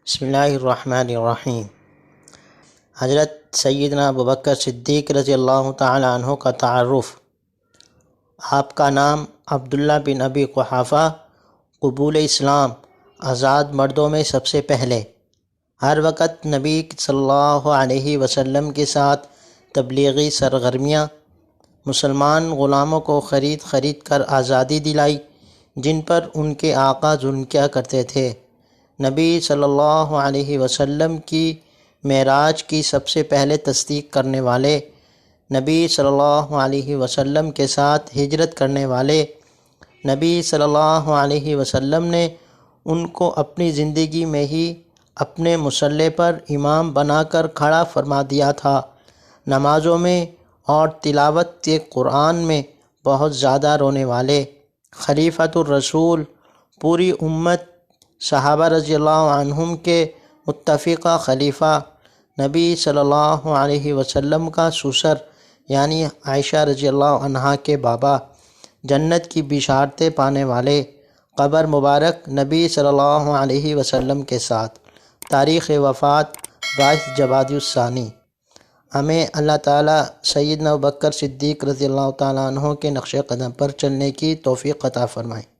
بسم اللہ الرحمن الرحیم۔ حضرت سیدنا ابوبکر صدیق رضی اللہ تعالی عنہ کا تعارف۔ آپ کا نام عبداللہ بن ابی قحافہ، قبول اسلام آزاد مردوں میں سب سے پہلے، ہر وقت نبی صلی اللہ علیہ وسلم کے ساتھ تبلیغی سرگرمیاں، مسلمان غلاموں کو خرید کر آزادی دلائی جن پر ان کے آقا ظلم کیا کرتے تھے۔ نبی صلی اللہ علیہ وسلم کی معراج کی سب سے پہلے تصدیق کرنے والے، نبی صلی اللہ علیہ وسلم کے ساتھ ہجرت کرنے والے، نبی صلی اللہ علیہ وسلم نے ان کو اپنی زندگی میں ہی اپنے مصلی پر امام بنا کر کھڑا فرما دیا تھا۔ نمازوں میں اور تلاوت قرآن میں بہت زیادہ رونے والے، خلیفۃ الرسول، پوری امت صحابہ رضی اللہ عنہم کے متفقہ خلیفہ، نبی صلی اللہ علیہ وسلم کا سسر یعنی عائشہ رضی اللہ عنہا کے بابا، جنت کی بشارتیں پانے والے، قبر مبارک نبی صلی اللہ علیہ وسلم کے ساتھ، تاریخ وفات 22 جمادی الثانی۔ ہمیں اللہ تعالیٰ سیدنا ابوبکر صدیق رضی اللہ تعالیٰ عنہ کے نقش قدم پر چلنے کی توفیق عطا فرمائے۔